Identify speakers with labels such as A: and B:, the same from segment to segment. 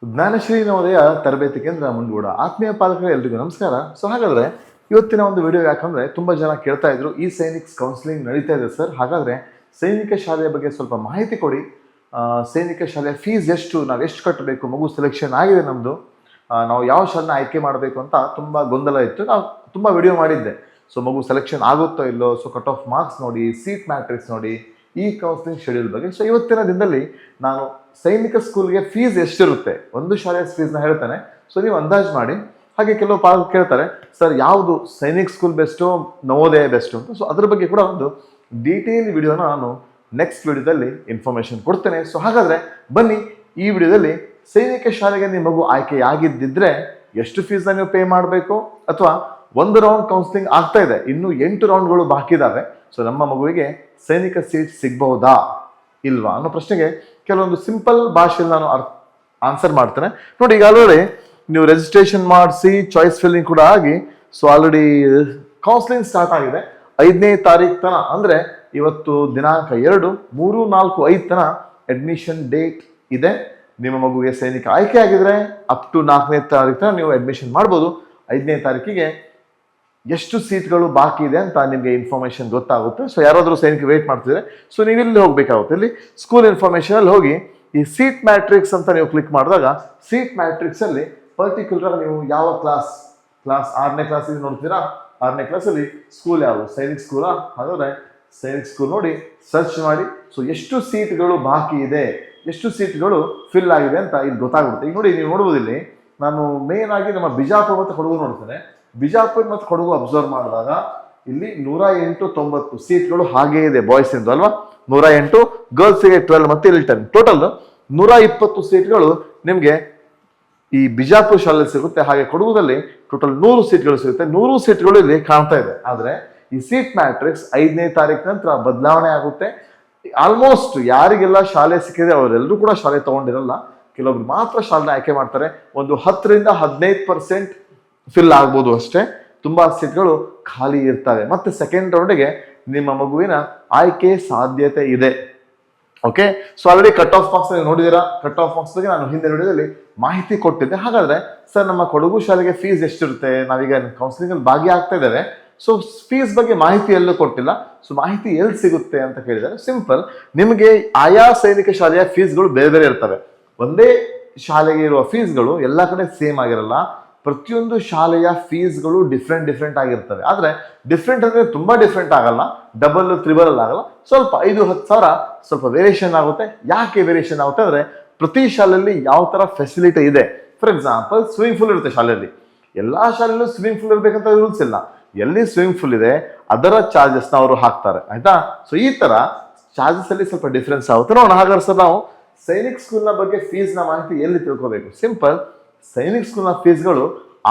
A: ಜ್ಞಾನಶ್ರೀ ನವೋದಯ ತರಬೇತಿ ಕೇಂದ್ರ ಮುಂಡಗೋಡ. ಆತ್ಮೀಯ ಪಾಲಕರು ಎಲ್ರಿಗೂ ನಮಸ್ಕಾರ. ಸೊ ಹಾಗಾದ್ರೆ ಇವತ್ತಿನ ಒಂದು ವಿಡಿಯೋ ಯಾಕಂದ್ರೆ ತುಂಬಾ ಜನ ಕೇಳ್ತಾ ಇದ್ರು, ಈ ಸೈನಿಕ್ಸ್ ಕೌನ್ಸಿಲಿಂಗ್ ನಡೀತಾ ಇದೆ ಸರ್, ಹಾಗಾದ್ರೆ ಸೈನಿಕ ಶಾಲೆಯ ಬಗ್ಗೆ ಸ್ವಲ್ಪ ಮಾಹಿತಿ ಕೊಡಿ. ಸೈನಿಕ ಶಾಲೆಯ ಫೀಸ್ ಎಷ್ಟು, ನಾವು ಎಷ್ಟು ಕಟ್ಟಬೇಕು, ಮಗು ಸೆಲೆಕ್ಷನ್ ಆಗಿದೆ ನಮ್ಮದು, ನಾವು ಯಾವ ಶಾಲೆನ ಆಯ್ಕೆ ಮಾಡಬೇಕು ಅಂತ ತುಂಬ ಗೊಂದಲ ಇತ್ತು. ನಾವು ತುಂಬ ವಿಡಿಯೋ ಮಾಡಿದ್ದೆ. ಸೊ ಮಗು ಸೆಲೆಕ್ಷನ್ ಆಗುತ್ತೋ ಇಲ್ಲೋ, ಸೊ ಕಟ್ ಆಫ್ ಮಾರ್ಕ್ಸ್ ನೋಡಿ, ಸೀಟ್ ಮ್ಯಾಟ್ರಿಕ್ಸ್ ನೋಡಿ, ಈ ಕೌನ್ಸಿಲಿಂಗ್ ಶೆಡ್ಯೂಲ್ ಬಗ್ಗೆ. ಸೊ ಇವತ್ತಿನ ದಿನದಲ್ಲಿ ನಾನು ಸೈನಿಕ ಸ್ಕೂಲ್ಗೆ ಫೀಸ್ ಎಷ್ಟಿರುತ್ತೆ, ಒಂದು ಶಾಲೆಯ ಫೀಸ್ನ ಹೇಳ್ತಾನೆ. ಸೊ ನೀವು ಅಂದಾಜು ಮಾಡಿ. ಹಾಗೆ ಕೆಲವು ಪಾಲಕರು ಕೇಳ್ತಾರೆ, ಸರ್ ಯಾವುದು Sainik school best, Navodaya best ಅಂತ. ಸೊ ಅದ್ರ ಬಗ್ಗೆ ಕೂಡ ಒಂದು ಡೀಟೇಲ್ ವಿಡಿಯೋನ ನಾನು ನೆಕ್ಸ್ಟ್ ವಿಡಿಯೋದಲ್ಲಿ ಇನ್ಫಾರ್ಮೇಶನ್ ಕೊಡ್ತೇನೆ. ಸೊ ಹಾಗಾದ್ರೆ ಬನ್ನಿ, ಈ ವಿಡಿಯೋದಲ್ಲಿ ಸೈನಿಕ ಶಾಲೆಗೆ ನಿಮ್ಮ ಮಗು ಆಯ್ಕೆಯಾಗಿದ್ದಿದ್ರೆ ಎಷ್ಟು ಫೀಸ್ನ ನೀವು ಪೇ ಮಾಡಬೇಕು, ಅಥವಾ ಒಂದು ರೌಂಡ್ ಕೌನ್ಸಿಲಿಂಗ್ ಆಗ್ತಾ ಇದೆ, ಇನ್ನು 8 ರೌಂಡ್ಗಳು ಬಾಕಿ ಇದಾವೆ, ಸೊ ನಮ್ಮ ಮಗುವಿಗೆ ಸೈನಿಕ ಸೀಟ್ ಸಿಗ್ಬಹುದಾ ಇಲ್ವಾ ಅನ್ನೋ ಪ್ರಶ್ನೆಗೆ ಕೆಲವೊಂದು ಸಿಂಪಲ್ ಭಾಷೆಯಲ್ಲಿ ನಾನು ಆನ್ಸರ್ ಮಾಡ್ತೇನೆ. ನೋಡಿ, ಈಗ ಆಲ್ರೆಡಿ ನೀವು ರಿಜಿಸ್ಟ್ರೇಷನ್ ಮಾಡಿಸಿ ಚಾಯ್ಸ್ ಫಿಲ್ಲಿಂಗ್ ಕೂಡ ಆಗಿ, ಸೊ ಆಲ್ರೆಡಿ ಕೌನ್ಸಿಲಿಂಗ್ ಸ್ಟಾರ್ಟ್ ಆಗಿದೆ. 5ನೇ ತಾರೀಕು ತನ, ಅಂದ್ರೆ ಇವತ್ತು ದಿನಾಂಕ 2, 3, 4, 5 ತನ ಅಡ್ಮಿಷನ್ ಡೇಟ್ ಇದೆ. ನಿಮ್ಮ ಮಗುವಿಗೆ ಸೈನಿಕ ಆಯ್ಕೆ ಆಗಿದ್ರೆ ಅಪ್ ಟು 4ನೇ ತಾರೀಕು ತನ ನೀವು ಅಡ್ಮಿಷನ್ ಮಾಡ್ಬೋದು. 5ನೇ ತಾರೀಕಿಗೆ ಎಷ್ಟು ಸೀಟ್ಗಳು ಬಾಕಿ ಇದೆ ಅಂತ ನಿಮಗೆ ಇನ್ಫಾರ್ಮೇಶನ್ ಗೊತ್ತಾಗುತ್ತೆ. ಸೊ ಯಾರಾದರೂ ಸೈನಿಕ ವೇಟ್ ಮಾಡ್ತಿದ್ರೆ, ಸೊ ನೀವು ಇಲ್ಲಿ ಹೋಗ್ಬೇಕಾಗುತ್ತೆ. ಇಲ್ಲಿ ಸ್ಕೂಲ್ ಇನ್ಫಾರ್ಮೇಶನ್ ಅಲ್ಲಿ ಹೋಗಿ ಈ ಸೀಟ್ ಮ್ಯಾಟ್ರಿಕ್ಸ್ ಅಂತ ನೀವು ಕ್ಲಿಕ್ ಮಾಡಿದಾಗ, ಸೀಟ್ ಮ್ಯಾಟ್ರಿಕ್ಸ್ ಅಲ್ಲಿ ಪರ್ಟಿಕ್ಯುಲರ್ ನೀವು ಯಾವ ಕ್ಲಾಸ್ 6ನೇ ಕ್ಲಾಸಿಗೆ ನೋಡ್ತೀರಾ, 6ನೇ ಕ್ಲಾಸಲ್ಲಿ ಸ್ಕೂಲ್ ಯಾವುದು, ಸೈನಿಕ್ ಸ್ಕೂಲಾ, ಹಾಗಾದ್ರೆ ಸೈನಿಕ್ ಸ್ಕೂಲ್ ನೋಡಿ ಸರ್ಚ್ ಮಾಡಿ. ಸೊ ಎಷ್ಟು ಸೀಟ್ಗಳು ಬಾಕಿ ಇದೆ, ಎಷ್ಟು ಸೀಟ್ಗಳು ಫಿಲ್ ಆಗಿದೆ ಅಂತ ಇಲ್ಲಿ ಗೊತ್ತಾಗುತ್ತೆ. ಈಗ ನೋಡಿ, ನೀವು ನೋಡ್ಬೋದು, ಇಲ್ಲಿ ನಾನು ಮೇನ್ ಆಗಿ ನಮ್ಮ ಬಿಜಾಪುರ ಮತ್ತು ಕೊಡಗು ನೋಡ್ತೇನೆ. ಬಿಜಾಪುರ ಮತ್ತು ಕೊಡಗು ಅಬ್ಸರ್ವ್ ಮಾಡಿದಾಗ ಇಲ್ಲಿ 108, 90 ಸೀಟ್ಗಳು ಹಾಗೇ ಇದೆ ಬಾಯ್ಸ್ ಇಂದು ಅಲ್ವಾ. 108, ಗರ್ಲ್ಸ್ಗೆ 12 ಮತ್ತು ಇಲ್ಲಿ 10, ಟೋಟಲ್ 120 ಸೀಟ್ಗಳು ನಿಮಗೆ ಈ ಬಿಜಾಪುರ ಶಾಲೆಯಲ್ಲಿ ಸಿಗುತ್ತೆ. ಹಾಗೆ ಕೊಡಗುದಲ್ಲಿ ಟೋಟಲ್ 100 ಸೀಟ್ಗಳು ಸಿಗುತ್ತೆ. 100 ಸೀಟ್ಗಳು ಇಲ್ಲಿ ಕಾಣ್ತಾ ಇದೆ. ಆದ್ರೆ ಈ ಸೀಟ್ ಮ್ಯಾಟ್ರಿಕ್ಸ್ 5ನೇ ತಾರೀಕು ನಂತರ ಬದಲಾವಣೆ ಆಗುತ್ತೆ. ಆಲ್ಮೋಸ್ಟ್ ಯಾರಿಗೆಲ್ಲ ಶಾಲೆ ಸಿಕ್ಕಿದೆ ಅವರೆಲ್ಲರೂ ಕೂಡ ಶಾಲೆ ತಗೊಂಡಿರಲ್ಲ, ಕೆಲವೊಬ್ರು ಮಾತ್ರ ಶಾಲೆನ ಆಯ್ಕೆ ಮಾಡ್ತಾರೆ. ಒಂದು 10ರಿಂದ 15% ಫಿಲ್ ಆಗ್ಬೋದು ಅಷ್ಟೇ. ತುಂಬಾ ಸೀಟ್ಗಳು ಖಾಲಿ ಇರ್ತವೆ. ಮತ್ತೆ ಸೆಕೆಂಡ್ ರೌಂಡ್ಗೆ ನಿಮ್ಮ ಮಗುವಿನ ಆಯ್ಕೆ ಸಾಧ್ಯತೆ ಇದೆ. Okay, so already cut off marks ನೋಡಿದೀರಾ. ಕಟ್ ಆಫ್ ಮಾರ್ಕ್ಸ್ ಬಗ್ಗೆ ನಾನು ಹಿಂದೆ ವಿಡಿಯೋದಲ್ಲಿ ಮಾಹಿತಿ ಕೊಟ್ಟಿದ್ದೆ. ಹಾಗಾದ್ರೆ ಸರ್ ನಮ್ಮ ಕೊಡಗು ಶಾಲೆಗೆ ಫೀಸ್ ಎಷ್ಟಿರುತ್ತೆ, ನಾವೀಗ ಕೌನ್ಸಿಲಿಂಗ್ ಅಲ್ಲಿ ಭಾಗಿಯಾಗ್ತಾ ಇದ್ದೇವೆ, ಸೊ ಫೀಸ್ ಬಗ್ಗೆ ಮಾಹಿತಿ ಎಲ್ಲೂ ಕೊಟ್ಟಿಲ್ಲ. ಸೊ ಮಾಹಿತಿ ಎಲ್ಲಿ ಸಿಗುತ್ತೆ ಅಂತ ಕೇಳಿದರೆ, ಸಿಂಪಲ್, ನಿಮಗೆ ಆಯಾ ಸೈನಿಕ ಶಾಲೆಯ ಫೀಸ್ಗಳು ಬೇರೆ ಬೇರೆ ಇರ್ತವೆ. ಒಂದೇ ಶಾಲೆಗೆ ಇರುವ ಫೀಸ್ಗಳು ಎಲ್ಲ ಕಡೆ ಸೇಮ್ ಆಗಿರಲ್ಲ. ಪ್ರತಿಯೊಂದು ಶಾಲೆಯ ಫೀಸ್ಗಳು ಡಿಫ್ರೆಂಟ್ ಆಗಿರ್ತವೆ. ಆದ್ರೆ ಡಿಫ್ರೆಂಟ್ ಅಂದ್ರೆ ತುಂಬಾ ಡಿಫ್ರೆಂಟ್ ಆಗಲ್ಲ, ಡಬಲ್ ತ್ರಿಬಲ್ ಆಗಲ್ಲ, ಸ್ವಲ್ಪ 5-10 ಸಾವಿರ ಸ್ವಲ್ಪ ವೇರಿಯೇಷನ್ ಆಗುತ್ತೆ. ಯಾಕೆ ವೇರಿಯೇಷನ್ ಆಗುತ್ತೆ ಅಂದ್ರೆ, ಪ್ರತಿ ಶಾಲೆಯಲ್ಲಿ ಯಾವ ತರ ಫೆಸಿಲಿಟಿ ಇದೆ. ಫಾರ್ ಎಕ್ಸಾಂಪಲ್, ಸ್ವಿಮ್ಮಿಂಗ್ ಪೂಲ್ ಇರುತ್ತೆ ಶಾಲೆಯಲ್ಲಿ. ಎಲ್ಲಾ ಶಾಲೆಯಲ್ಲೂ ಸ್ವಿಮ್ಮಿಂಗ್ ಪೂಲ್ ಇರ್ಬೇಕಂತ ರೂಲ್ಸ್ ಇಲ್ಲ. ಎಲ್ಲಿ ಸ್ವಿಮ್ಮಿಂಗ್ ಪೂಲ್ ಇದೆ ಅದರ ಚಾರ್ಜಸ್ ನ ಅವರು ಹಾಕ್ತಾರೆ, ಆಯ್ತಾ. ಸೊ ಈ ತರ ಚಾರ್ಜಸ್ ಅಲ್ಲಿ ಸ್ವಲ್ಪ ಡಿಫ್ರೆನ್ಸ್ ಆಗುತ್ತೆ. ನೋಡೋಣ, ಹಾಗಾದ್ರೆ ಸರ್ ನಾವು ಸೈನಿಕ್ ಸ್ಕೂಲ್ ನ ಬಗ್ಗೆ ಫೀಸ್ ನ ಮಾಹಿತಿ ಎಲ್ಲಿ ತಿಳ್ಕೋಬೇಕು. ಸಿಂಪಲ್, ಸೈನಿಕ್ ಸ್ಕೂಲ್ ನ ಫೀಸ್ಗಳು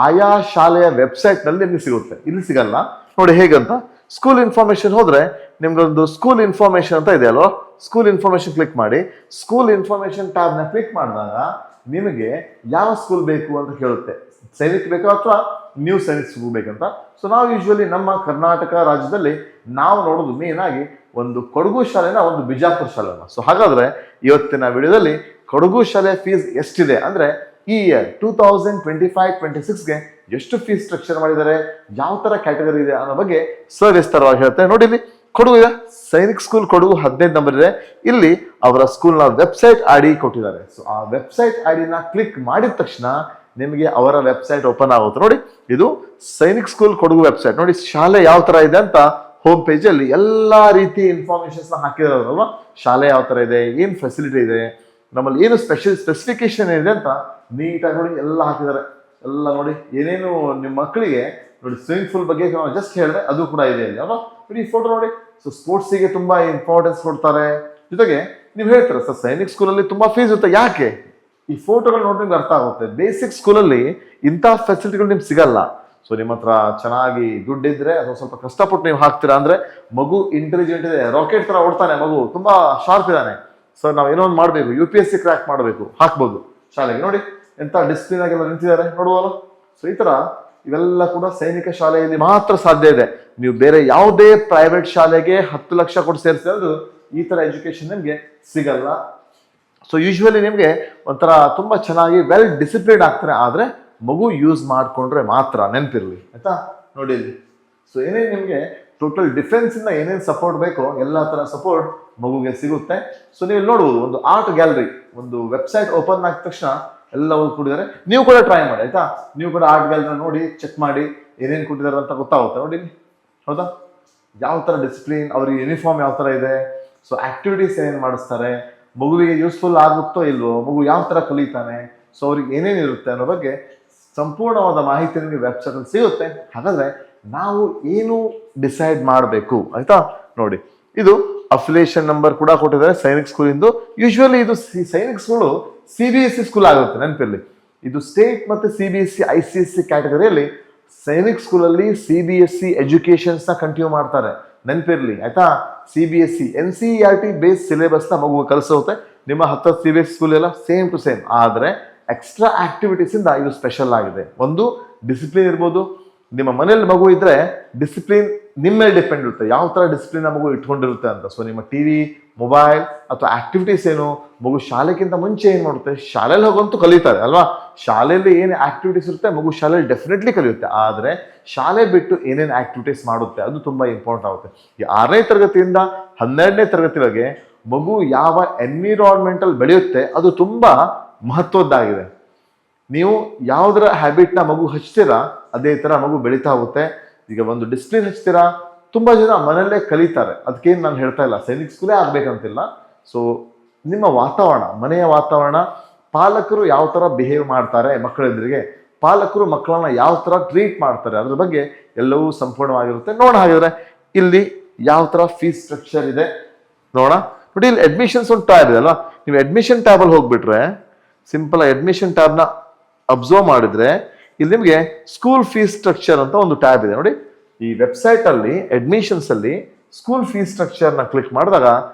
A: ಆಯಾ ಶಾಲೆಯ ವೆಬ್ಸೈಟ್ ನಲ್ಲಿ ನಿಮ್ಗೆ ಸಿಗುತ್ತೆ, ಇಲ್ಲಿ ಸಿಗಲ್ಲ. ನೋಡಿ ಹೇಗಂತ, ಸ್ಕೂಲ್ ಇನ್ಫಾರ್ಮೇಶನ್ ಹೋದ್ರೆ ನಿಮ್ಗೊಂದು ಸ್ಕೂಲ್ ಇನ್ಫಾರ್ಮೇಶನ್ ಅಂತ ಇದೆ ಅಲ್ವಾ. ಸ್ಕೂಲ್ ಇನ್ಫಾರ್ಮೇಶನ್ ಕ್ಲಿಕ್ ಮಾಡಿ. ಸ್ಕೂಲ್ ಇನ್ಫಾರ್ಮೇಶನ್ ಟ್ಯಾಬ್ ನ ಕ್ಲಿಕ್ ಮಾಡಿದಾಗ ನಿಮಗೆ ಯಾವ ಸ್ಕೂಲ್ ಬೇಕು ಅಂತ ಕೇಳುತ್ತೆ. ಸೈನಿಕ್ ಬೇಕಾ ಅಥವಾ ನ್ಯೂ ಸೈನಿಕ್ ಸ್ಕೂಲ್ ಬೇಕಂತ. ಸೊ ನಾವು ಯೂಶುವಲಿ ನಮ್ಮ ಕರ್ನಾಟಕ ರಾಜ್ಯದಲ್ಲಿ ನಾವು ನೋಡೋದು ಮೇನ್ ಆಗಿ ಒಂದು ಕೊಡಗು ಶಾಲೆನ, ಒಂದು ಬಿಜಾಪುರ ಶಾಲೆನ. ಸೊ ಹಾಗಾದ್ರೆ ಇವತ್ತಿನ ವಿಡಿಯೋದಲ್ಲಿ ಕೊಡಗು ಶಾಲೆ ಫೀಸ್ ಎಷ್ಟಿದೆ ಅಂದ್ರೆ, ಈ ಇಯರ್ 2025-26ಗೆ ಎಷ್ಟು ಫೀಸ್ ಸ್ಟ್ರಕ್ಚರ್ ಮಾಡಿದ್ದಾರೆ, ಯಾವ ತರ ಕ್ಯಾಟಗರಿ ಇದೆ ಅನ್ನೋ ಬಗ್ಗೆ ಸವಿಸ್ತಾರವಾಗಿ ಹೇಳ್ತೇನೆ. ನೋಡಿ, ಇಲ್ಲಿ ಕೊಡಗು ಇದೆ, ಸೈನಿಕ್ ಸ್ಕೂಲ್ ಕೊಡಗು 15 ನಂಬರ್ ಇದೆ. ಇಲ್ಲಿ ಅವರ ಸ್ಕೂಲ್ ನ ವೆಬ್ಸೈಟ್ ಐಡಿ ಕೊಟ್ಟಿದ್ದಾರೆ. ಸೊ ಆ ವೆಬ್ಸೈಟ್ ಐಡಿನ ಕ್ಲಿಕ್ ಮಾಡಿದ ತಕ್ಷಣ ನಿಮಗೆ ಅವರ ವೆಬ್ಸೈಟ್ ಓಪನ್ ಆಗುತ್ತೆ. ನೋಡಿ, ಇದು ಸೈನಿಕ್ ಸ್ಕೂಲ್ ಕೊಡಗು ವೆಬ್ಸೈಟ್. ನೋಡಿ ಶಾಲೆ ಯಾವ ತರ ಇದೆ ಅಂತ ಹೋಮ್ ಪೇಜ್ ಅಲ್ಲಿ ಎಲ್ಲಾ ರೀತಿ ಇನ್ಫಾರ್ಮೇಶನ್ಸ್ ಹಾಕಿದಾರಲ್ವಾ. ಶಾಲೆ ಯಾವ ತರ ಇದೆ, ಏನ್ ಫೆಸಿಲಿಟಿ ಇದೆ, ನಮ್ಮಲ್ಲಿ ಏನು ಸ್ಪೆಸಿಫಿಕೇಶನ್ ಇದೆ ಅಂತ ನೀಟಾಗಿ ನೋಡಿ ಎಲ್ಲ ಹಾಕಿದ್ದಾರೆ. ಎಲ್ಲ ನೋಡಿ, ಏನೇನು ನಿಮ್ಮ ಮಕ್ಕಳಿಗೆ ನೋಡಿ ಸ್ವಿಮ್ಮಿಂಗ್ ಪೂಲ್ ಬಗ್ಗೆ ಜಸ್ಟ್ ಹೇಳಿದ್ರೆ ಅದು ಕೂಡ ಇದೆ ಅಲ್ಲಿ ಅಲ್ವಾ. ಈ ಫೋಟೋ ನೋಡಿ. ಸೊ ಸ್ಪೋರ್ಟ್ಸಿಗೆ ತುಂಬಾ ಇಂಪಾರ್ಟೆನ್ಸ್ ಕೊಡ್ತಾರೆ. ಜೊತೆಗೆ ನೀವು ಹೇಳ್ತಾರೆ, ಸರ್ ಸೈನಿಕ್ ಸ್ಕೂಲಲ್ಲಿ ತುಂಬಾ ಫೀಸ್ ಇರುತ್ತೆ, ಯಾಕೆ? ಈ ಫೋಟೋಗಳು ನೋಡಿ ನಿಮ್ಗೆ ಅರ್ಥ ಆಗುತ್ತೆ. ಬೇಸಿಕ್ ಸ್ಕೂಲಲ್ಲಿ ಇಂಥ ಫೆಸಿಲಿಟಿಗಳು ನಿಮ್ಗೆ ಸಿಗಲ್ಲ. ಸೊ ನಿಮ್ಮ ಹತ್ರ ಚೆನ್ನಾಗಿ ದುಡ್ಡಿದ್ರೆ ಅಥವಾ ಸ್ವಲ್ಪ ಕಷ್ಟಪಟ್ಟು ನೀವು ಹಾಕ್ತೀರಾ ಅಂದ್ರೆ, ಮಗು ಇಂಟೆಲಿಜೆಂಟ್ ಇದೆ, ರಾಕೆಟ್ ತರ ಓಡ್ತಾನೆ, ಮಗು ತುಂಬಾ ಶಾರ್ಪ್ ಇದ್ದಾನೆ, ಸರ್ ನಾವು ಏನೋ ಒಂದು ಮಾಡಬೇಕು, UPSC ಕ್ರ್ಯಾಕ್ ಮಾಡಬೇಕು, ಹಾಕ್ಬೋದು ಶಾಲೆಗೆ. ನೋಡಿ ಎಂತ ಡಿಸಿಪ್ಲಿನ್ ಆಗೆಲ್ಲ ನಿಂತಿದ್ದಾರೆ ನೋಡುವಲ್ಲ. ಸೊ ಈ ತರ ಇವೆಲ್ಲ ಕೂಡ ಸೈನಿಕ ಶಾಲೆಯಲ್ಲಿ ಮಾತ್ರ ಸಾಧ್ಯ ಇದೆ. ನೀವು ಬೇರೆ ಯಾವುದೇ ಪ್ರೈವೇಟ್ ಶಾಲೆಗೆ 10 ಲಕ್ಷ ಕೊಟ್ಟು ಸೇರಿಸಿದ್ರು ಈ ತರ ಎಜುಕೇಶನ್ ನಿಮ್ಗೆ ಸಿಗಲ್ಲ. ಸೊ ಯೂಶ್ವಲಿ ನಿಮಗೆ ಒಂಥರ ತುಂಬ ಚೆನ್ನಾಗಿ ವೆಲ್ ಡಿಸಿಪ್ಲಿನ್ ಆಗ್ತಾರೆ, ಆದರೆ ಮಗು ಯೂಸ್ ಮಾಡಿಕೊಂಡ್ರೆ ಮಾತ್ರ, ನೆನಪಿರಲಿ ಆಯ್ತಾ. ನೋಡಿ ಇಲ್ಲಿ ಸೊ ಏನೇನು ನಿಮಗೆ ಟೋಟಲ್ ಡಿಫೆನ್ಸ್ ಇಂದ ಏನೇನು ಸಪೋರ್ಟ್ ಬೇಕೋ ಎಲ್ಲ ತರ ಸಪೋರ್ಟ್ ಮಗುಗೆ ಸಿಗುತ್ತೆ. ಸೊ ನೀವು ನೋಡ್ಬೋದು ಒಂದು ಆರ್ಟ್ ಗ್ಯಾಲರಿ, ಒಂದು ವೆಬ್ಸೈಟ್ ಓಪನ್ ಆಗಿದ ತಕ್ಷಣ ಎಲ್ಲ ಕೊಟ್ಟಿದ್ದಾರೆ. ನೀವು ಕೂಡ ಟ್ರೈ ಮಾಡಿ ಆಯ್ತಾ, ನೀವು ಕೂಡ ಆರ್ಟ್ ಗ್ಯಾಲರಿ ನೋಡಿ ಚೆಕ್ ಮಾಡಿ ಏನೇನು ಕೊಟ್ಟಿದ್ದಾರೆ ಅಂತ ಗೊತ್ತಾಗುತ್ತೆ. ನೋಡಿ ಹೌದಾ, ಯಾವ ತರ ಡಿಸಿಪ್ಲಿನ್, ಅವ್ರಿಗೆ ಯೂನಿಫಾರ್ಮ್ ಯಾವ ತರ ಇದೆ, ಸೊ ಆಕ್ಟಿವಿಟೀಸ್ ಏನೇನು ಮಾಡಿಸ್ತಾರೆ, ಮಗುವಿಗೆ ಯೂಸ್ಫುಲ್ ಆಗುತ್ತೋ ಇಲ್ವೋ, ಮಗು ಯಾವ ತರ ಕಲಿತಾನೆ, ಸೊ ಅವ್ರಿಗೆ ಏನೇನು ಇರುತ್ತೆ ಅನ್ನೋ ಬಗ್ಗೆ ಸಂಪೂರ್ಣವಾದ ಮಾಹಿತಿ ನಿಮಗೆ ವೆಬ್ಸೈಟ್ ಅಲ್ಲಿ ಸಿಗುತ್ತೆ. ಹಾಗಾದ್ರೆ ನಾವು ಏನು ಡಿಸೈಡ್ ಮಾಡಬೇಕು ಆಯ್ತಾ. ನೋಡಿ ಇದು ಅಫಿಲಿಯೇಷನ್ ನಂಬರ್ ಕೂಡ ಕೊಟ್ಟಿದ್ದಾರೆ ಸೈನಿಕ್ ಸ್ಕೂಲ್ ಇಂದು. ಯೂಶುವಲಿ ಇದು ಸೈನಿಕ್ ಸ್ಕೂಲು CBSE ಸ್ಕೂಲ್ ಆಗುತ್ತೆ, ನೆನಪಿರಲಿ. ಇದು ಸ್ಟೇಟ್ ಮತ್ತೆ CBSE ICSE ಕ್ಯಾಟಗರಿಯಲ್ಲಿ ಸೈನಿಕ್ ಸ್ಕೂಲಲ್ಲಿ CBSE ಎಜುಕೇಶನ್ಸ್ ನ ಕಂಟಿನ್ಯೂ ಮಾಡ್ತಾರೆ, ನೆನಪಿರ್ಲಿ ಆಯ್ತಾ. CBSE NCERT ಬೇಸ್ ಸಿಲೆಬಸ್ ನ ಮಗು ಕಲಿಸುತ್ತೆ. ನಿಮ್ಮ 10 CBSE ಸ್ಕೂಲ್ ಎಲ್ಲ ಸೇಮ್ ಟು ಸೇಮ್, ಆದ್ರೆ ಎಕ್ಸ್ಟ್ರಾ ಆಕ್ಟಿವಿಟೀಸ್ ಇಂದ ಇದು ಸ್ಪೆಷಲ್ ಆಗಿದೆ. ಒಂದು ಡಿಸಿಪ್ಲಿನ್ ಇರ್ಬೋದು, ನಿಮ್ಮ ಮನೇಲಿ ಮಗು ಇದ್ರೆ ಡಿಸಿಪ್ಲಿನ್ ನಿಮ್ಮ ಮೇಲೆ ಡಿಪೆಂಡ್ ಇರುತ್ತೆ, ಯಾವ ತರ ಡಿಸಿಪ್ಲಿನ್ ಮಗು ಇಟ್ಕೊಂಡಿರುತ್ತೆ ಅಂತ. ಸೊ ನಿಮ್ಮ ಟಿವಿ, ಮೊಬೈಲ್ ಅಥವಾ ಆಕ್ಟಿವಿಟೀಸ್ ಏನು, ಮಗು ಶಾಲೆಗಿಂತ ಮುಂಚೆ ಏನ್ ಮಾಡುತ್ತೆ, ಶಾಲೆಯಲ್ಲಿ ಹೋಗಂತೂ ಕಲಿತಾರೆ ಅಲ್ವಾ. ಶಾಲೆಯಲ್ಲಿ ಏನು ಆಕ್ಟಿವಿಟೀಸ್ ಇರುತ್ತೆ ಮಗು ಶಾಲೆಯಲ್ಲಿ ಡೆಫಿನೆಟ್ಲಿ ಕಲಿಯುತ್ತೆ, ಆದ್ರೆ ಶಾಲೆ ಬಿಟ್ಟು ಏನೇನು ಆಕ್ಟಿವಿಟೀಸ್ ಮಾಡುತ್ತೆ ಅದು ತುಂಬಾ ಇಂಪಾರ್ಟೆಂಟ್ ಆಗುತ್ತೆ. ಈ 6ನೇ ತರಗತಿಯಿಂದ 12ನೇ ತರಗತಿವರೆಗೆ ಮಗು ಯಾವ ಎನ್ವಿರಾನ್ಮೆಂಟಲ್ ಬೆಳೆಯುತ್ತೆ ಅದು ತುಂಬಾ ಮಹತ್ವದ್ದಾಗಿದೆ. ನೀವು ಯಾವುದರ ಹ್ಯಾಬಿಟ್ನ ಮಗು ಹಚ್ತೀರಾ ಅದೇ ತರ ಮಗು ಬೆಳೀತಾ ಹೋಗುತ್ತೆ. ಈಗ ಒಂದು ಡಿಸಿಪ್ಲಿನ್ ಹಚ್ತೀರಾ, ತುಂಬಾ ಜನ ಮನೆಯಲ್ಲೇ ಕಲಿತಾರೆ, ಅದಕ್ಕೇನು ನಾನು ಹೇಳ್ತಾ ಇಲ್ಲ ಸೈನಿಕ್ ಸ್ಕೂಲೇ ಆಗ್ಬೇಕಂತಿಲ್ಲ. ಸೊ ನಿಮ್ಮ ವಾತಾವರಣ, ಮನೆಯ ವಾತಾವರಣ, ಪಾಲಕರು ಯಾವ ತರ ಬಿಹೇವ್ ಮಾಡ್ತಾರೆ ಮಕ್ಕಳೆದುರಿಗೆ, ಪಾಲಕರು ಮಕ್ಕಳನ್ನ ಯಾವ ತರ ಟ್ರೀಟ್ ಮಾಡ್ತಾರೆ ಅದ್ರ ಬಗ್ಗೆ ಎಲ್ಲವೂ ಸಂಪೂರ್ಣವಾಗಿರುತ್ತೆ. ನೋಡೋಣ ಹಾಗಿದ್ರೆ ಇಲ್ಲಿ ಯಾವ ತರ ಫೀಸ್ ಸ್ಟ್ರಕ್ಚರ್ ಇದೆ ನೋಡೋಣ. ನೋಡಿ ಇಲ್ಲಿ ಅಡ್ಮಿಷನ್ಸ್ ಒಂದು ಟ್ಯಾಬ್ ಇದೆ ಅಲ್ವಾ, ನೀವು ಅಡ್ಮಿಷನ್ ಟ್ಯಾಬ್ ಅಲ್ಲಿ ಹೋಗ್ಬಿಟ್ರೆ ಸಿಂಪಲ್ ಅಡ್ಮಿಷನ್ ಟ್ಯಾಬ್ ನ ಅಬ್ಸರ್ವ್ ಮಾಡಿದ್ರೆ ಇಲ್ಲಿ ನಿಮಗೆ ಸ್ಕೂಲ್ ಫೀಸ್ ಸ್ಟ್ರಕ್ಚರ್ ಅಂತ ಒಂದು ಟ್ಯಾಬ್ ಇದೆ. ನೋಡಿ ಈ ವೆಬ್ಸೈಟ್ ಅಲ್ಲಿ ಅಡ್ಮಿಷನ್ಸ್ ಅಲ್ಲಿ ಸ್ಕೂಲ್ ಫೀಸ್ ಸ್ಟ್ರಕ್ಚರ್ ನ ಕ್ಲಿಕ್ ಮಾಡಿದಾಗ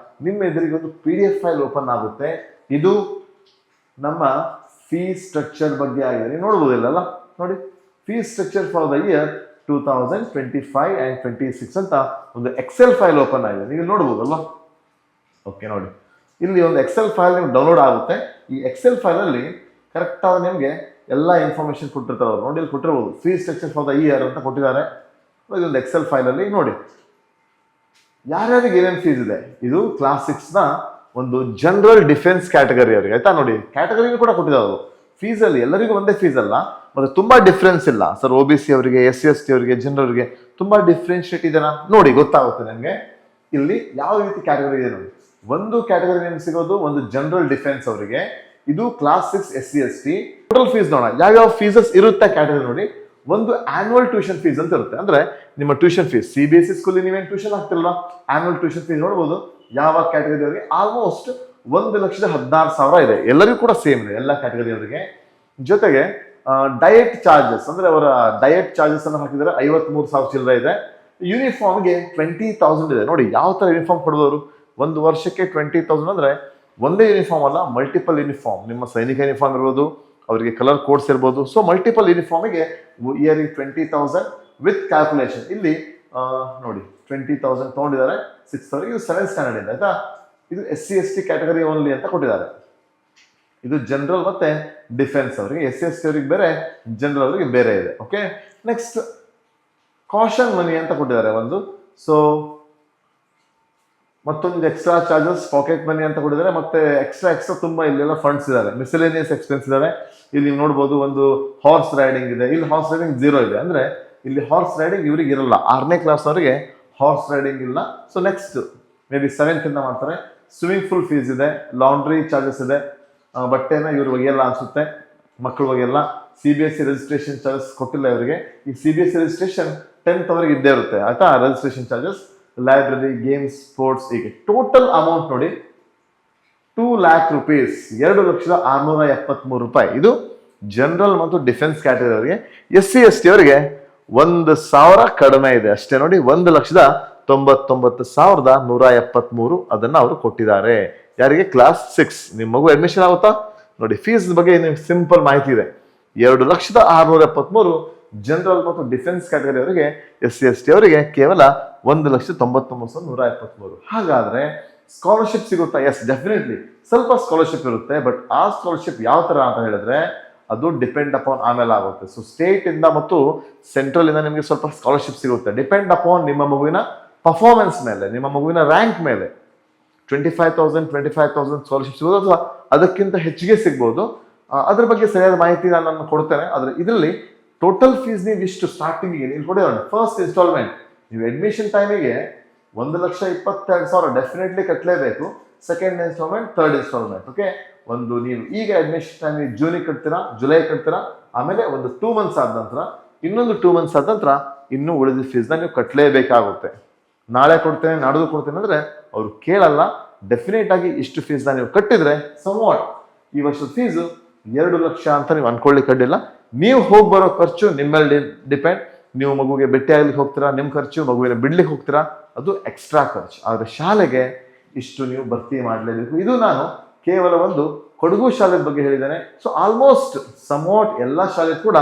A: ನಿಮ್ಮ ಎದುರಿಗೆ ಒಂದು PDF ಫೈಲ್ ಓಪನ್ ಆಗುತ್ತೆ. ಇದು ನಮ್ಮ ಫೀಸ್ ಸ್ಟ್ರಕ್ಚರ್ ಬಗ್ಗೆ ಆಗಿದೆ, ನೀವು ನೋಡ್ಬೋದಿಲ್ಲ. ನೋಡಿ fees structure for the year 2025 and 26 ಅಂತ ಒಂದು ಎಕ್ಸೆಲ್ ಫೈಲ್ ಓಪನ್ ಆಗಿದೆ, ನೀವು ನೋಡ್ಬೋದಲ್ವಾ. ಓಕೆ ನೋಡಿ ಇಲ್ಲಿ ಒಂದು ಎಕ್ಸೆಲ್ ಫೈಲ್ ನಿಮ್ಗೆ ಡೌನ್ಲೋಡ್ ಆಗುತ್ತೆ. ಈ ಎಕ್ಸೆಲ್ ಫೈಲ್ ಅಲ್ಲಿ ಕರೆಕ್ಟ್ ಆಗಿ ನಿಮಗೆ ಎಲ್ಲ ಇನ್ಫಾರ್ಮೇಶನ್ ಕೊಟ್ಟಿರ್ತಾರೆ ಅವರು. ನೋಡಿ ಇಲ್ಲಿ ಕೊಟ್ಟಿರ್ಬೋದು fees structure for the year ಅಂತ ಕೊಟ್ಟಿದ್ದಾರೆ. ಇದೊಂದು ಎಕ್ಸೆಲ್ ಫೈಲ್ ಅಲ್ಲಿ ನೋಡಿ ಯಾರ್ಯಾರಿಗೆ ಏನೇನು ಫೀಸ್ ಇದೆ. ಇದು ಕ್ಲಾಸ್ 6 ನ ಒಂದು ಜನರಲ್ ಡಿಫೆನ್ಸ್ ಕ್ಯಾಟಗರಿ ಅವರಿಗೆ ಆಯ್ತಾ. ನೋಡಿ ಕ್ಯಾಟಗರಿ ಕೂಡ ಕೊಟ್ಟಿದ್ದಾರೆ ಅವರು. ಫೀಸ್ ಅಲ್ಲಿ ಎಲ್ಲರಿಗೂ ಒಂದೇ ಫೀಸ್ ಅಲ್ಲ, ಮತ್ತೆ ತುಂಬಾ ಡಿಫ್ರೆನ್ಸ್ ಇಲ್ಲ ಸರ್. OBC ಅವರಿಗೆ, SC ST ಅವರಿಗೆ, ಜನರಲ್ಗೆ ತುಂಬಾ ಡಿಫ್ರೆನ್ಶಿಯೇಟ್ ಇದೆನಾ ನೋಡಿ ಗೊತ್ತಾಗುತ್ತೆ ನಿಮಗೆ. ಇಲ್ಲಿ ಯಾವ ರೀತಿ ಕ್ಯಾಟಗರಿ ಇದೆ ನೋಡಿ. ಒಂದು ಕ್ಯಾಟಗರಿ ನಿಮ್ಗೆ ಸಿಗೋದು ಒಂದು ಜನರಲ್ ಡಿಫೆನ್ಸ್ ಅವರಿಗೆ, ಇದು class 6 SC ST. Total fees ನೋಡೋಣ ಯಾವ್ಯಾವ ಫೀಸಸ್ ಇರುತ್ತೆ ಕ್ಯಾಟಗರಿ ನೋಡಿ. ಒಂದು ಆನ್ಯುವಲ್ ಟ್ಯೂಷನ್ ಫೀಸ್ ಅಂತ ಇರುತ್ತೆ, ಅಂದ್ರೆ ನಿಮ್ಮ ಟ್ಯೂಷನ್ ಫೀಸ್ CBSE ಸ್ಕೂಲ್ ನೀವೇನು ಟ್ಯೂಷನ್ ಆಗ್ತಿರಲ್ಲ, ಆನ್ಯುವಲ್ ಟ್ಯೂಷನ್ ಫೀಸ್ ನೋಡ್ಬೋದು. ಯಾವ ಕ್ಯಾಟಗರಿ ಅವರಿಗೆ ಆಲ್ಮೋಸ್ಟ್ 1,16,000 ಇದೆ, ಎಲ್ಲರಿಗೂ ಕೂಡ ಸೇಮ್ ಇದೆ ಎಲ್ಲ ಕ್ಯಾಟಗರಿ ಅವರಿಗೆ. ಜೊತೆಗೆ ಡಯಟ್ ಚಾರ್ಜಸ್ ಅಂದ್ರೆ ಅವರ ಡಯಟ್ ಚಾರ್ಜಸ್ ಅನ್ನು ಹಾಕಿದರೆ 53,000 ಚಿಲ್ಲರೆ ಇದೆ. ಯೂನಿಫಾರ್ಮ್ಗೆ 20,000 ಇದೆ. ನೋಡಿ ಯಾವ ತರ ಯೂನಿಫಾರ್ಮ್ ಕೊಡೋರು, ಒಂದು ವರ್ಷಕ್ಕೆ 20,000 ಅಂದ್ರೆ ಒಂದೇ ಯೂನಿಫಾರ್ಮ್ ಅಲ್ಲ, ಮಲ್ಟಿಪಲ್ ಯೂನಿಫಾರ್ಮ್. ನಿಮ್ಮ ಸೈನಿಕ ಯೂನಿಫಾರ್ಮ್ ಇರ್ಬೋದು, ಅವರಿಗೆ ಕಲರ್ ಕೋಡ್ಸ್ ಇರ್ಬೋದು. ಸೊ ಮಲ್ಟಿಪಲ್ ಯೂನಿಫಾರ್ಮಿಗೆ ಇಯರಿಗೆ 20,000 ವಿತ್ ಕ್ಯಾಲ್ಕುಲೇಷನ್. ಇಲ್ಲಿ ನೋಡಿ 20,000 ತಗೊಂಡಿದ್ದಾರೆ 6 ಅವರಿಗೆ. ಇದು 7th ಸ್ಟ್ಯಾಂಡರ್ಡ್ ಇದೆ ಆಯ್ತಾ. ಇದು SC ST ಕ್ಯಾಟಗರಿ ಓನ್ಲಿ ಅಂತ ಕೊಟ್ಟಿದ್ದಾರೆ. ಇದು ಜನರಲ್ ಮತ್ತೆ ಡಿಫೆನ್ಸ್ ಅವರಿಗೆ, SC ST ಅವರಿಗೆ ಬೇರೆ, ಜನರಲ್ ಅವರಿಗೆ ಬೇರೆ ಇದೆ. ಓಕೆ ನೆಕ್ಸ್ಟ್ ಕಾಷನ್ ಮನಿ ಅಂತ ಕೊಟ್ಟಿದ್ದಾರೆ ಒಂದು. ಸೊ ಮತ್ತೊಂದು ಎಕ್ಸ್ಟ್ರಾ ಚಾರ್ಜಸ್ ಪಾಕೆಟ್ ಮನಿ ಅಂತ ಕೊಟ್ಟಿದ್ದಾರೆ. ಮತ್ತೆ ಎಕ್ಸ್ಟ್ರಾ ತುಂಬಾ ಇಲ್ಲೆಲ್ಲ ಫಂಡ್ಸ್ ಇದಾವೆ, ಮಿಸಲೇನಿಯಸ್ ಎಕ್ಸ್ಪೆನ್ಸ್ ಇದಾವೆ. ಇಲ್ಲಿ ನೀವು ನೋಡ್ಬೋದು ಒಂದು ಹಾರ್ಸ್ ರೈಡಿಂಗ್ ಇದೆ. ಇಲ್ಲಿ ಹಾರ್ಸ್ ರೈಡಿಂಗ್ 0 ಇದೆ, ಅಂದ್ರೆ ಇಲ್ಲಿ ಹಾರ್ಸ್ ರೈಡಿಂಗ್ ಇವ್ರಿಗೆ ಇರಲ್ಲ. 6ನೇ ಕ್ಲಾಸ್ ಅವರಿಗೆ ಹಾರ್ಸ್ ರೈಡಿಂಗ್ ಇಲ್ಲ. So next may be 7th ಇಂದ ಮಾಡ್ತಾರೆ. ಸ್ವಿಮ್ಮಿಂಗ್ ಪೂಲ್ ಫೀಸ್ ಇದೆ, ಲಾಂಡ್ರಿ ಚಾರ್ಜಸ್ ಇದೆ. ಬಟ್ಟೆನ ಇವ್ರ ಒಗೆಯಲ್ಲ ಅನ್ಸುತ್ತೆ, ಮಕ್ಕಳು ಒಗೆಯಲ್ಲ. CBSE ರಿಜಿಸ್ಟ್ರೇಷನ್ ಚಾರ್ಜಸ್ ಕೊಟ್ಟಿಲ್ಲ ಇವರಿಗೆ. ಈ CBSE ರಿಜಿಸ್ಟ್ರೇಷನ್ 10th ಅವರಿಗೆ ಇದ್ದೇ ಇರುತ್ತೆ ಆಯ್ತಾ. Registration charges, library, games, sports, ಹೀಗೆ ಟೋಟಲ್ ಅಮೌಂಟ್ ನೋಡಿ 2 lakh rupees, 2,673,000 ರೂಪಾಯಿ. ಇದು ಜನರಲ್ ಮತ್ತು ಡಿಫೆನ್ಸ್ ಕ್ಯಾಟಗರಿ ಅವರಿಗೆ. SC ST ಅವರಿಗೆ 1,000 ಕಡಿಮೆ ಇದೆ ಅಷ್ಟೇ ನೋಡಿ. 1,99,173 ಅದನ್ನ ಅವರು ಕೊಟ್ಟಿದ್ದಾರೆ. ಯಾರಿಗೆ? ಕ್ಲಾಸ್ 6. ನಿಮ್ಮ ಮಗು ಅಡ್ಮಿಷನ್ ಆಗುತ್ತಾ ನೋಡಿ. ಫೀಸ್ ಬಗ್ಗೆ ನಿಮ್ಗೆ ಸಿಂಪಲ್ ಮಾಹಿತಿ ಇದೆ. 2,673,000 ಜನರಲ್ ಮತ್ತು ಡಿಫೆನ್ಸ್ ಕ್ಯಾಟಗರಿ ಅವರಿಗೆ. SC ST ಅವರಿಗೆ ಕೇವಲ 1,99,173. ಹಾಗಾದ್ರೆ ಸ್ಕಾಲರ್ಶಿಪ್ ಸಿಗುತ್ತಾ? ಎಸ್, ಡೆಫಿನೆಟ್ಲಿ ಸ್ವಲ್ಪ ಸ್ಕಾಲರ್ಶಿಪ್ ಇರುತ್ತೆ. ಬಟ್ ಆ ಸ್ಕಾಲರ್ಶಿಪ್ ಯಾವ ಥರ ಅಂತ ಹೇಳಿದ್ರೆ ಅದು ಡಿಪೆಂಡ್ ಅಪಾನ್ ಆಮೇಲೆ ಆಗುತ್ತೆ. ಸೊ ಸ್ಟೇಟಿಂದ ಮತ್ತು ಸೆಂಟ್ರಲಿಂದ ನಿಮಗೆ ಸ್ವಲ್ಪ ಸ್ಕಾಲರ್ಶಿಪ್ ಸಿಗುತ್ತೆ. ಡಿಪೆಂಡ್ ಅಪಾನ್ ನಿಮ್ಮ ಮಗುವಿನ ಪರ್ಫಾರ್ಮೆನ್ಸ್ ಮೇಲೆ, ನಿಮ್ಮ ಮಗುವಿನ ರ್ಯಾಂಕ್ ಮೇಲೆ. 25,000 ಸ್ಕಾಲರ್ಶಿಪ್ ಸಿಗೋದು ಅಥವಾ ಅದಕ್ಕಿಂತ ಹೆಚ್ಚಿಗೆ ಸಿಗ್ಬೋದು. ಅದ್ರ ಬಗ್ಗೆ ಸರಿಯಾದ ಮಾಹಿತಿ ನಾನು ಕೊಡ್ತೇನೆ. ಆದರೆ ಇದರಲ್ಲಿ ಟೋಟಲ್ ಫೀಸ್ ನೀವು ಇಷ್ಟು ಸ್ಟಾರ್ಟಿಂಗಿಗೆ ನೀವು ಕೊಡೋಣ. ಫಸ್ಟ್ ಇನ್ಸ್ಟಾಲ್ಮೆಂಟ್ ನೀವು ಅಡ್ಮಿಷನ್ ಟೈಮಿಗೆ 1,22,000 ಡೆಫಿನೆಟ್ಲಿ ಕಟ್ಟಲೇಬೇಕು. Second instalment, third instalment. Okay, ಒಂದು ನೀವು ಈಗ ಅಡ್ಮಿಷನ್ ಟೈಮಿಗೆ ಜೂನಿಗೆ ಕಟ್ತೀರಾ, ಜುಲೈ ಕಟ್ತೀರಾ, ಆಮೇಲೆ ಒಂದು 2 months ಆದ ನಂತರ ಇನ್ನೊಂದು 2 months ಆದ ನಂತರ ಇನ್ನೂ ಉಳಿದ ಫೀಸ್ನ ನೀವು ಕಟ್ಟಲೇಬೇಕಾಗುತ್ತೆ. ನಾಳೆ ಕೊಡ್ತೇನೆ, ನಾಡ್ದು ಕೊಡ್ತೇನೆ ಅಂದರೆ ಅವರು ಕೇಳಲ್ಲ. ಡೆಫಿನೆಟ್ ಆಗಿ ಇಷ್ಟು ಫೀಸ್ನ ನೀವು ಕಟ್ಟಿದ್ರೆ ಸಮವಾಟ್ ಈ ವರ್ಷದ ಫೀಸು 2 ಲಕ್ಷ ಅಂತ ನೀವು ಅನ್ಕೊಳ್ಳಿಕ್ಕೆ ಅಡ್ಡಿಲ್ಲ. ನೀವು ಹೋಗಿ ಬರೋ ಖರ್ಚು ನಿಮ್ಮ ಮೇಲೆ ಡಿಪೆಂಡ್. ನೀವು ಮಗುವಿಗೆ ಭೇಟಿ ಆಗ್ಲಿಕ್ಕೆ ಹೋಗ್ತೀರಾ, ನಿಮ್ಮ ಖರ್ಚು, ಮಗುವಿನ ಬಿಡ್ಲಿಕ್ಕೆ ಹೋಗ್ತೀರಾ, ಅದು ಎಕ್ಸ್ಟ್ರಾ ಖರ್ಚು. ಆದರೆ ಶಾಲೆಗೆ ಇಷ್ಟು ನೀವು ಭರ್ತಿ ಮಾಡಲೇಬೇಕು. ಇದು ನಾನು ಕೇವಲ ಒಂದು ಕೊಡಗು ಶಾಲೆ ಬಗ್ಗೆ ಹೇಳಿದ್ದೇನೆ. ಸೊ ಆಲ್ಮೋಸ್ಟ್ ಸಮವಾಟ್ ಎಲ್ಲ ಶಾಲೆ ಕೂಡ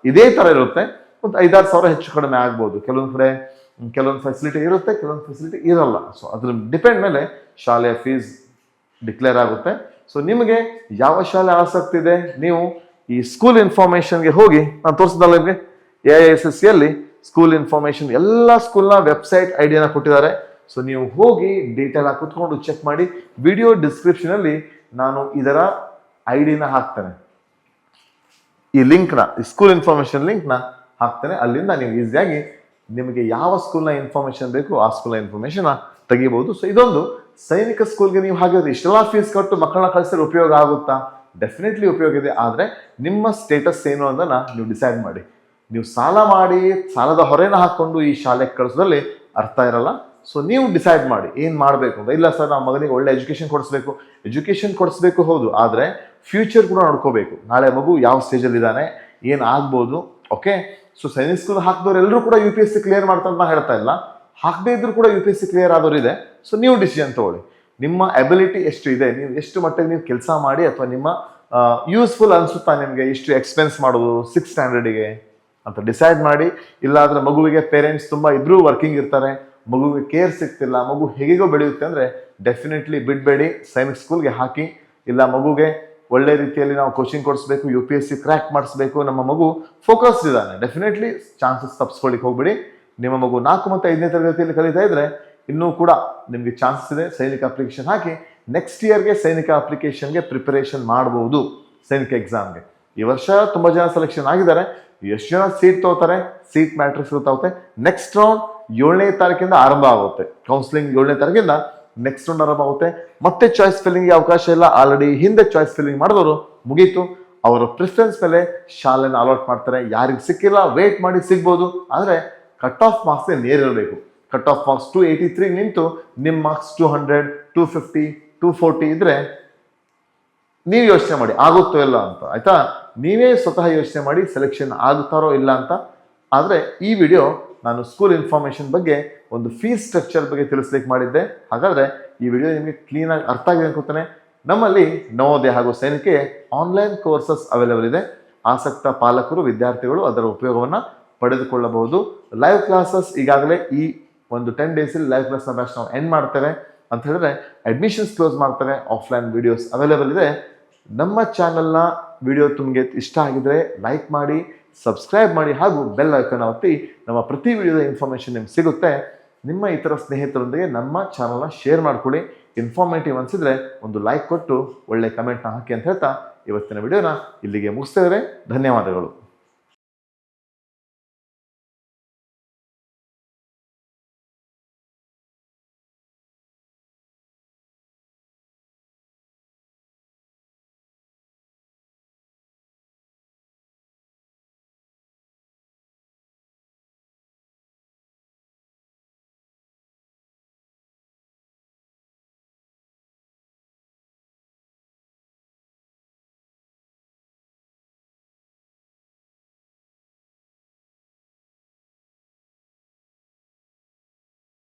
A: ಇದೇ ಥರ ಇರುತ್ತೆ. ಒಂದು 5-6 ಸಾವಿರ ಹೆಚ್ಚು ಕಡಿಮೆ ಆಗ್ಬೋದು. ಕೆಲವೊಂದು ಕಡೆ ಕೆಲವೊಂದು ಫೆಸಿಲಿಟಿ ಇರುತ್ತೆ, ಕೆಲವೊಂದು ಫೆಸಿಲಿಟಿ ಇರಲ್ಲ. ಸೊ ಅದ್ರ ಡಿಪೆಂಡ್ ಮೇಲೆ ಶಾಲೆಯ ಫೀಸ್ ಡಿಕ್ಲೇರ್ ಆಗುತ್ತೆ. ಸೊ ನಿಮಗೆ ಯಾವ ಶಾಲೆ ಆಸಕ್ತಿ ಇದೆ, ನೀವು ಈ ಸ್ಕೂಲ್ ಇನ್ಫಾರ್ಮೇಷನ್ಗೆ ಹೋಗಿ, ನಾನು ತೋರಿಸಿದಲ್ಲ ನಿಮಗೆ AISSCಯಲ್ಲಿ ಸ್ಕೂಲ್ ಇನ್ಫಾರ್ಮೇಷನ್ ಎಲ್ಲ ಸ್ಕೂಲ್ನ ವೆಬ್ಸೈಟ್ ಐಡಿಯಾನ ಕೊಟ್ಟಿದ್ದಾರೆ. ಸೊ ನೀವು ಹೋಗಿ ಡೀಟೇಲ್ ಆಗಿ ಕುತ್ಕೊಂಡು ಚೆಕ್ ಮಾಡಿ. ವಿಡಿಯೋ ಡಿಸ್ಕ್ರಿಪ್ಷನಲ್ಲಿ ನಾನು ಇದರ ಐಡಿನ ಹಾಕ್ತೇನೆ, ಈ ಲಿಂಕ್ನ, ಈ ಸ್ಕೂಲ್ ಇನ್ಫಾರ್ಮೇಷನ್ ಲಿಂಕ್ನ ಹಾಕ್ತೇನೆ. ಅಲ್ಲಿಂದ ನೀವು ಈಸಿಯಾಗಿ ನಿಮಗೆ ಯಾವ ಸ್ಕೂಲ್ನ ಇನ್ಫಾರ್ಮೇಷನ್ ಬೇಕು ಆ ಸ್ಕೂಲ್ನ ಇನ್ಫಾರ್ಮೇಷನ್ ತೆಗಿಬಹುದು. ಸೊ ಇದೊಂದು ಸೈನಿಕ ಸ್ಕೂಲ್ಗೆ ನೀವು ಹಾಗೆ ಇಷ್ಟೆಲ್ಲ ಫೀಸ್ ಕೊಟ್ಟು ಮಕ್ಕಳನ್ನ ಕಳಿಸಿದ್ರೆ ಉಪಯೋಗ ಆಗುತ್ತಾ? ಡೆಫಿನೆಟ್ಲಿ ಉಪಯೋಗ ಇದೆ. ಆದರೆ ನಿಮ್ಮ ಸ್ಟೇಟಸ್ ಏನು ಅನ್ನೋದನ್ನ ನೀವು ಡಿಸೈಡ್ ಮಾಡಿ. ನೀವು ಸಾಲ ಮಾಡಿ ಸಾಲದ ಹೊರೆನ ಹಾಕ್ಕೊಂಡು ಈ ಶಾಲೆಗೆ ಕಳಿಸೋದ್ರಲ್ಲಿ ಅರ್ಥ ಇರಲ್ಲ. ಸೊ ನೀವು ಡಿಸೈಡ್ ಮಾಡಿ ಏನು ಮಾಡಬೇಕು ಅಂತ. ಇಲ್ಲ ಸರ್, ನಮ್ಮ ಮಗನಿಗೆ ಒಳ್ಳೆ ಎಜುಕೇಷನ್ ಕೊಡಿಸ್ಬೇಕು, ಹೌದು. ಆದರೆ ಫ್ಯೂಚರ್ ಕೂಡ ನೋಡ್ಕೋಬೇಕು. ನಾಳೆ ಮಗು ಯಾವ ಸ್ಟೇಜಲ್ಲಿ ಇದ್ದಾನೆ, ಏನು ಆಗ್ಬೋದು. ಓಕೆ, ಸೊ ಸೈನಿಕ್ ಸ್ಕೂಲ್ ಹಾಕಿದವ್ರು ಎಲ್ಲರೂ ಕೂಡ UPSC ಕ್ಲಿಯರ್ ಮಾಡ್ತಾರೆ ಅಂತ ಹೇಳ್ತಾ ಇಲ್ಲ. ಹಾಕದೇ ಇದ್ರು ಕೂಡ UPSC ಕ್ಲಿಯರ್ ಆದವ್ರು ಇದೆ. ಸೊ ನೀವು ಡಿಸಿಷನ್ ತಗೊಳ್ಳಿ. ನಿಮ್ಮ ಎಬಿಲಿಟಿ ಎಷ್ಟು ಇದೆ, ನೀವು ಎಷ್ಟು ಮಟ್ಟಿಗೆ ನೀವು ಕೆಲಸ ಮಾಡಿ, ಅಥವಾ ನಿಮ್ಮ ಯೂಸ್ಫುಲ್ ಅನಿಸುತ್ತಾ ನಿಮಗೆ ಇಷ್ಟು ಎಕ್ಸ್ಪೆನ್ಸ್ ಮಾಡೋದು 6th ಸ್ಟ್ಯಾಂಡರ್ಡಿಗೆ ಅಂತ ಡಿಸೈಡ್ ಮಾಡಿ. ಇಲ್ಲಾಂದ್ರೆ ಮಗುವಿಗೆ ಪೇರೆಂಟ್ಸ್ ತುಂಬ ಇಬ್ಬರೂ ವರ್ಕಿಂಗ್ ಇರ್ತಾರೆ, ಮಗುವಿಗೆ ಕೇರ್ ಸಿಗ್ತಿಲ್ಲ, ಮಗು ಹೇಗೋ ಬೆಳೆಯುತ್ತೆ ಅಂದರೆ ಡೆಫಿನೆಟ್ಲಿ ಬಿಡಬೇಡಿ, ಸೈನಿಕ್ ಸ್ಕೂಲ್ಗೆ ಹಾಕಿ. ಇಲ್ಲ ಮಗುಗೆ ಒಳ್ಳೆ ರೀತಿಯಲ್ಲಿ ನಾವು ಕೋಚಿಂಗ್ ಕೊಡಿಸ್ಬೇಕು, UPSC ಕ್ರ್ಯಾಕ್ ಮಾಡಿಸ್ಬೇಕು, ನಮ್ಮ ಮಗು ಫೋಕಸ್ಡ್ ಇದ್ದಾನೆ, ಡೆಫಿನೆಟ್ಲಿ ಚಾನ್ಸಸ್ ತಪ್ಪಿಸ್ಕೊಳ್ಳಿಕ್ಕೆ ಹೋಗ್ಬಿಡಿ. ನಿಮ್ಮ ಮಗು 4 ಮತ್ತು 5ನೇ ತರಗತಿಯಲ್ಲಿ ಕಲಿತಾ ಇದ್ರೆ ಇನ್ನೂ ಕೂಡ ನಿಮಗೆ ಚಾನ್ಸಸ್ ಇದೆ. ಸೈನಿಕ ಅಪ್ಲಿಕೇಶನ್ ಹಾಕಿ ನೆಕ್ಸ್ಟ್ ಇಯರ್ಗೆ ಸೈನಿಕ ಅಪ್ಲಿಕೇಶನ್ಗೆ ಪ್ರಿಪರೇಷನ್ ಮಾಡಬಹುದು. ಸೈನಿಕ ಎಕ್ಸಾಮ್ಗೆ ಈ ವರ್ಷ ತುಂಬ ಜನ ಸೆಲೆಕ್ಷನ್ ಆಗಿದ್ದಾರೆ. ಎಷ್ಟು ಜನ ಸೀಟ್ ತಗೋತಾರೆ, ಸೀಟ್ ಮ್ಯಾಟ್ರಿಕ್ಸ್ ಗೊತ್ತಾಗುತ್ತೆ. ನೆಕ್ಸ್ಟ್ ರೌಂಡ್ 7ನೇ ತಾರೀಕಿಂದ ಆರಂಭ ಆಗುತ್ತೆ. ಕೌನ್ಸಿಲಿಂಗ್ 7ನೇ ತಾರೀಕಿಂದ ನೆಕ್ಸ್ಟ್ ರೌಂಡ್ ಆರಂಭ ಆಗುತ್ತೆ. ಮತ್ತೆ ಚಾಯ್ಸ್ ಫಿಲ್ಲಿಂಗ್ಗೆ ಅವಕಾಶ ಇಲ್ಲ. ಆಲ್ರೆಡಿ ಹಿಂದೆ ಚಾಯ್ಸ್ ಫಿಲ್ಲಿಂಗ್ ಮಾಡಿದವರು ಮುಗೀತು. ಅವರ ಪ್ರಿಫರೆನ್ಸ್ ಮೇಲೆ ಶಾಲೆನ ಅಲಾಟ್ ಮಾಡ್ತಾರೆ. ಯಾರಿಗೆ ಸಿಕ್ಕಿಲ್ಲ ವೇಟ್ ಮಾಡಿ, ಸಿಗ್ಬೋದು. ಆದರೆ ಕಟ್ ಆಫ್ ಮಾರ್ಕ್ಸ್ ನೇರಿರಬೇಕು. ಕಟ್ ಆಫ್ ಮಾರ್ಕ್ಸ್ 283 ನಿಂತು ನಿಮ್ಮ ಮಾರ್ಕ್ಸ್ 200, 250, 240 ಇದ್ರೆ ನೀವು ಯೋಚನೆ ಮಾಡಿ ಆಗುತ್ತೋ ಇಲ್ಲ ಅಂತ. ಆಯ್ತಾ, ನೀವೇ ಸ್ವತಃ ಯೋಚನೆ ಮಾಡಿ ಸೆಲೆಕ್ಷನ್ ಆಗುತ್ತಾರೋ ಇಲ್ಲ ಅಂತ. ಆದರೆ ಈ ವಿಡಿಯೋ ನಾನು ಸ್ಕೂಲ್ ಇನ್ಫಾರ್ಮೇಷನ್ ಬಗ್ಗೆ, ಒಂದು ಫೀಸ್ ಸ್ಟ್ರಕ್ಚರ್ ಬಗ್ಗೆ ತಿಳಿಸ್ಲಿಕ್ಕೆ ಮಾಡಿದ್ದೆ. ಹಾಗಾದರೆ ಈ ವಿಡಿಯೋ ನಿಮಗೆ ಕ್ಲೀನಾಗಿ ಅರ್ಥ ಆಗಿದೆ ಅನ್ಕೋತಾನೆ. ನಮ್ಮಲ್ಲಿ ನವೋದಯ ಹಾಗೂ ಸೈನಿಕೆ ಆನ್ಲೈನ್ ಕೋರ್ಸಸ್ ಅವೈಲೇಬಲ್ ಇದೆ. ಆಸಕ್ತ ಪಾಲಕರು, ವಿದ್ಯಾರ್ಥಿಗಳು ಅದರ ಉಪಯೋಗವನ್ನು ಪಡೆದುಕೊಳ್ಳಬಹುದು. ಲೈವ್ ಕ್ಲಾಸಸ್ ಈಗಾಗಲೇ ಈ ಒಂದು 10 ಡೇಸಲ್ಲಿ ಲೈವ್ ಕ್ಲಾಸ್ನ ಬ್ಯಾಚ್ ನಾವು ಎಂಡ್ ಮಾಡ್ತೇವೆ ಅಂತ ಹೇಳಿದ್ರೆ ಅಡ್ಮಿಷನ್ಸ್ ಕ್ಲೋಸ್ ಮಾಡ್ತಾರೆ. ಆಫ್ಲೈನ್ ವಿಡಿಯೋಸ್ ಅವೈಲೇಬಲ್ ಇದೆ. ನಮ್ಮ ಚಾನಲ್ನ ವಿಡಿಯೋ ನಿಮಗೆ ಇಷ್ಟ ಆಗಿದ್ರೆ ಲೈಕ್ ಮಾಡಿ, ಸಬ್ಸ್ಕ್ರೈಬ್ ಮಾಡಿ ಹಾಗೂ ಬೆಲ್ ಐಕಾನ್ ಒತ್ತಿ. ನಮ್ಮ ಪ್ರತಿ ವಿಡಿಯೋದ ಇನ್ಫಾರ್ಮೇಷನ್ ನಿಮ್ಗೆ ಸಿಗುತ್ತೆ. ನಿಮ್ಮ ಇತರ ಸ್ನೇಹಿತರೊಂದಿಗೆ ನಮ್ಮ ಚಾನಲ್ನ ಶೇರ್ ಮಾಡ್ಕೊಳ್ಳಿ. ಇನ್ಫಾರ್ಮೇಟಿವ್ ಅನಿಸಿದ್ರೆ ಒಂದು ಲೈಕ್ ಕೊಟ್ಟು ಒಳ್ಳೆ ಕಮೆಂಟ್ನ ಹಾಕಿ ಅಂತ ಹೇಳ್ತಾ ಇವತ್ತಿನ ವಿಡಿಯೋನ ಇಲ್ಲಿಗೆ ಮುಗಿಸ್ತಾ ಇದ್ದಾರೆ. ಧನ್ಯವಾದಗಳು.